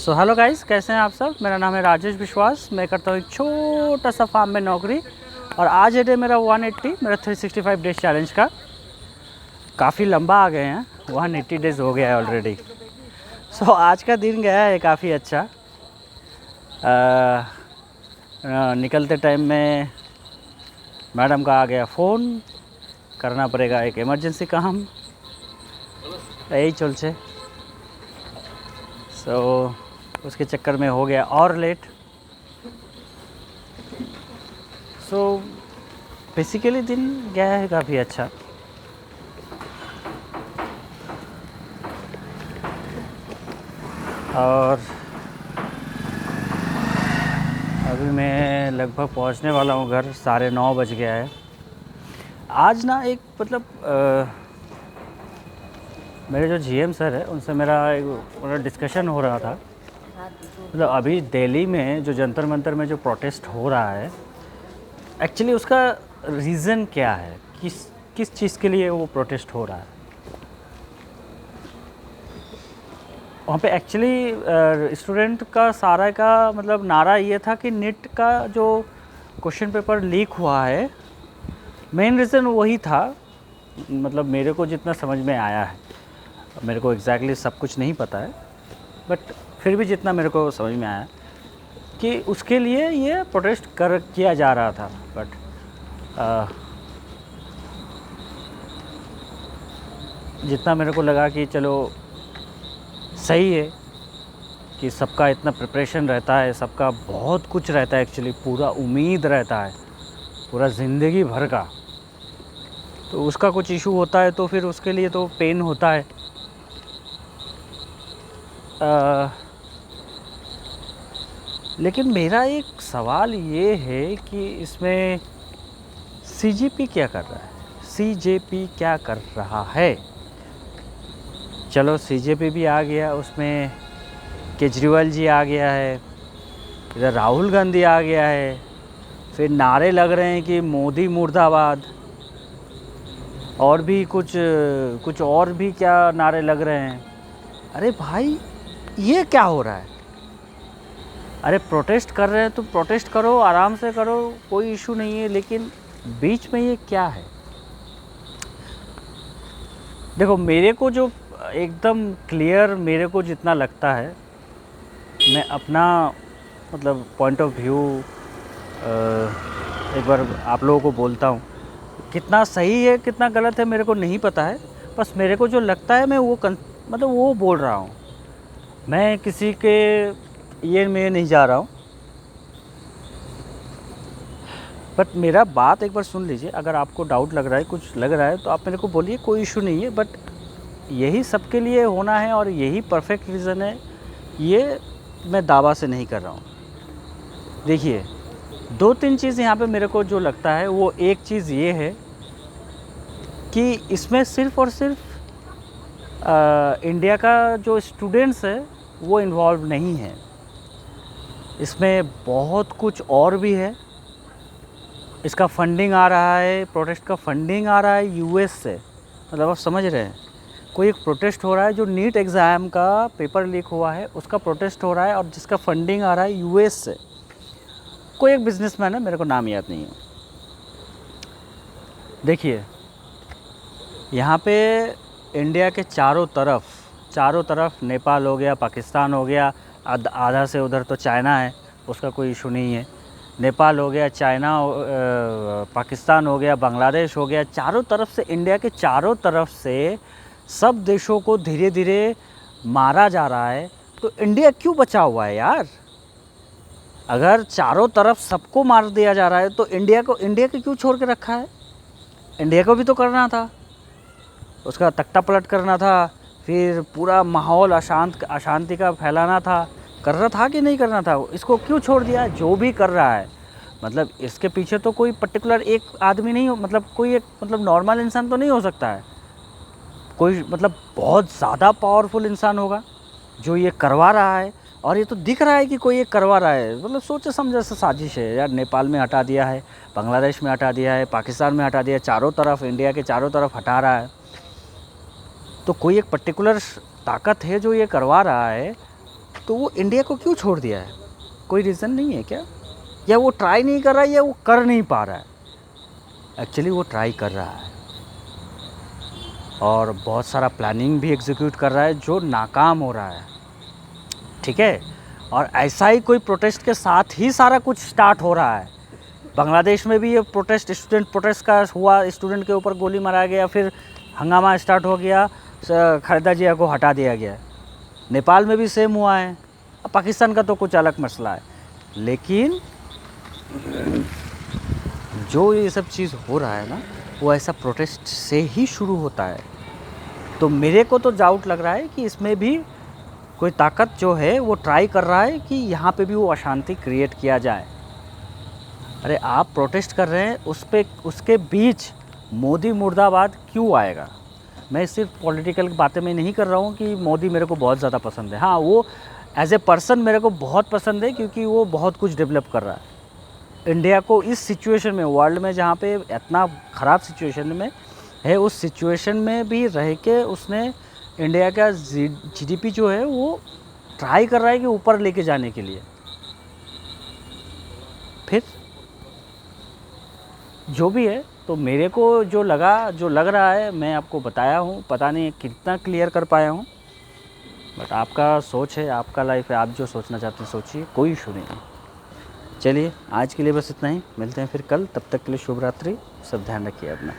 So hello guys, कैसे हैं आप सब। मेरा नाम है राजेश विश्वास। मैं करता हूँ एक छोटा सा फार्म में नौकरी। और आज है डे मेरा 180, मेरा 365 डेज चैलेंज का। काफ़ी लंबा आ गए हैं, 180 डेज़ हो गया है ऑलरेडी। सो आज का दिन गया है काफ़ी अच्छा। निकलते टाइम में मैडम का आ गया फ़ोन, करना पड़ेगा एक इमरजेंसी काम, यही चलছে। सो उसके चक्कर में हो गया और लेट। सो बेसिकली दिन गया है काफ़ी अच्छा। और अभी मैं लगभग पहुंचने वाला हूं घर, 9:30 बज गया है। आज ना एक मेरे जो जीएम सर है उनसे मेरा एक डिस्कशन हो रहा था। अभी दिल्ली में जो जंतर मंतर में जो प्रोटेस्ट हो रहा है, एक्चुअली उसका रीज़न क्या है, किस चीज़ के लिए वो प्रोटेस्ट हो रहा है। वहाँ पे एक्चुअली स्टूडेंट का सारा का नारा ये था कि नीट का जो क्वेश्चन पेपर लीक हुआ है, मेन रीज़न वही था। मेरे को जितना समझ में आया है, मेरे को एग्जैक्टली सब कुछ नहीं पता है, बट फिर भी जितना मेरे को समझ में आया कि उसके लिए ये प्रोटेस्ट किया जा रहा था। बट जितना मेरे को लगा कि चलो सही है कि सबका इतना प्रिपरेशन रहता है, सबका बहुत कुछ रहता है, एक्चुअली पूरा उम्मीद रहता है पूरा ज़िंदगी भर का। तो उसका कुछ इशू होता है तो फिर उसके लिए तो पेन होता है। लेकिन मेरा एक सवाल ये है कि इसमें सीजेपी क्या कर रहा है, सीजेपी क्या कर रहा है। चलो सीजेपी भी आ गया, उसमें केजरीवाल जी आ गया है, इधर राहुल गांधी आ गया है, फिर नारे लग रहे हैं कि मोदी मुर्दाबाद, और भी कुछ और भी क्या नारे लग रहे हैं। अरे भाई ये क्या हो रहा है। अरे प्रोटेस्ट कर रहे हैं तो प्रोटेस्ट करो, आराम से करो, कोई इशू नहीं है, लेकिन बीच में ये क्या है। देखो मेरे को जो एकदम क्लियर मेरे को जितना लगता है, मैं अपना पॉइंट ऑफ व्यू एक बार आप लोगों को बोलता हूँ। कितना सही है कितना गलत है मेरे को नहीं पता है, बस मेरे को जो लगता है मैं वो वो बोल रहा हूँ। मैं किसी के ये में नहीं जा रहा हूँ, बट मेरा बात एक बार सुन लीजिए। अगर आपको डाउट लग रहा है, कुछ लग रहा है, तो आप मेरे को बोलिए, कोई इशू नहीं है। बट यही सबके लिए होना है और यही परफेक्ट रीज़न है, ये मैं दावा से नहीं कर रहा हूँ। देखिए 2-3 चीज़ यहाँ पे मेरे को जो लगता है, वो एक चीज़ ये है कि इसमें सिर्फ़ और सिर्फ इंडिया का जो स्टूडेंट्स है वो इन्वॉल्व नहीं है, इसमें बहुत कुछ और भी है। इसका फंडिंग आ रहा है, प्रोटेस्ट का फंडिंग आ रहा है यूएस से। आप समझ रहे हैं, कोई एक प्रोटेस्ट हो रहा है, जो नीट एग्ज़ाम का पेपर लीक हुआ है उसका प्रोटेस्ट हो रहा है, और जिसका फंडिंग आ रहा है यूएस से। कोई एक बिजनेसमैन है, मेरे को नाम याद नहीं है। देखिए यहाँ पे इंडिया के चारों तरफ नेपाल हो गया, पाकिस्तान हो गया, आधा से उधर तो चाइना है, उसका कोई इशू नहीं है। नेपाल हो गया, चाइना, पाकिस्तान हो गया, बांग्लादेश हो गया, चारों तरफ से, इंडिया के चारों तरफ से सब देशों को धीरे धीरे मारा जा रहा है। तो इंडिया क्यों बचा हुआ है यार। अगर चारों तरफ सबको मार दिया जा रहा है तो इंडिया को क्यों छोड़ के रखा है। इंडिया को भी तो करना था, उसका तख्ता पलट करना था, फिर पूरा माहौल अशांति का फैलाना था। करना था कि नहीं करना था, इसको क्यों छोड़ दिया। जो भी कर रहा है, इसके पीछे तो कोई पर्टिकुलर एक आदमी नहीं हो, कोई एक नॉर्मल इंसान तो नहीं हो सकता है। कोई बहुत ज़्यादा पावरफुल इंसान होगा जो ये करवा रहा है। और ये तो दिख रहा है कि कोई ये करवा रहा है, सोचे समझे से साजिश है यार। नेपाल में हटा दिया है, बांग्लादेश में हटा दिया है, पाकिस्तान में हटा दिया है, चारों तरफ, इंडिया के चारों तरफ हटा रहा है। तो कोई एक पर्टिकुलर ताकत है जो ये करवा रहा है। तो वो इंडिया को क्यों छोड़ दिया है? कोई रीज़न नहीं है क्या? या वो ट्राई नहीं कर रहा है या वो कर नहीं पा रहा है? एक्चुअली वो ट्राई कर रहा है और बहुत सारा प्लानिंग भी एग्जीक्यूट कर रहा है जो नाकाम हो रहा है, ठीक है। और ऐसा ही कोई प्रोटेस्ट के साथ ही सारा कुछ स्टार्ट हो रहा है। बांग्लादेश में भी ये प्रोटेस्ट, स्टूडेंट प्रोटेस्ट का हुआ, स्टूडेंट के ऊपर गोली मारा गया, फिर हंगामा स्टार्ट हो गया, खालिदा जिया को हटा दिया गया। नेपाल में भी सेम हुआ है। अब पाकिस्तान का तो कुछ अलग मसला है, लेकिन जो ये सब चीज़ हो रहा है ना, वो ऐसा प्रोटेस्ट से ही शुरू होता है। तो मेरे को तो डाउट लग रहा है कि इसमें भी कोई ताकत जो है वो ट्राई कर रहा है कि यहाँ पे भी वो अशांति क्रिएट किया जाए। अरे आप प्रोटेस्ट कर रहे हैं, उसके बीच मोदी मुर्दाबाद क्यों आएगा? मैं सिर्फ पॉलिटिकल बातें में नहीं कर रहा हूँ कि मोदी मेरे को बहुत ज़्यादा पसंद है। हाँ, वो एज ए पर्सन मेरे को बहुत पसंद है क्योंकि वो बहुत कुछ डेवलप कर रहा है। इंडिया को इस सिचुएशन में, वर्ल्ड में जहाँ पे इतना ख़राब सिचुएशन में है, उस सिचुएशन में भी रह के उसने इंडिया का जीडीपी जो है वो ट्राई कर रहा है कि ऊपर लेके जाने के लिए। फिर जो भी है, तो मेरे को जो लग रहा है मैं आपको बताया हूँ। पता नहीं कितना क्लियर कर पाया हूँ, बट आपका सोच है, आपका लाइफ है, आप जो सोचना चाहते हैं सोचिए, कोई इशू नहीं है। चलिए आज के लिए बस इतना ही, मिलते हैं फिर कल। तब तक के लिए शुभ रात्रि, सब ध्यान रखिए अपना।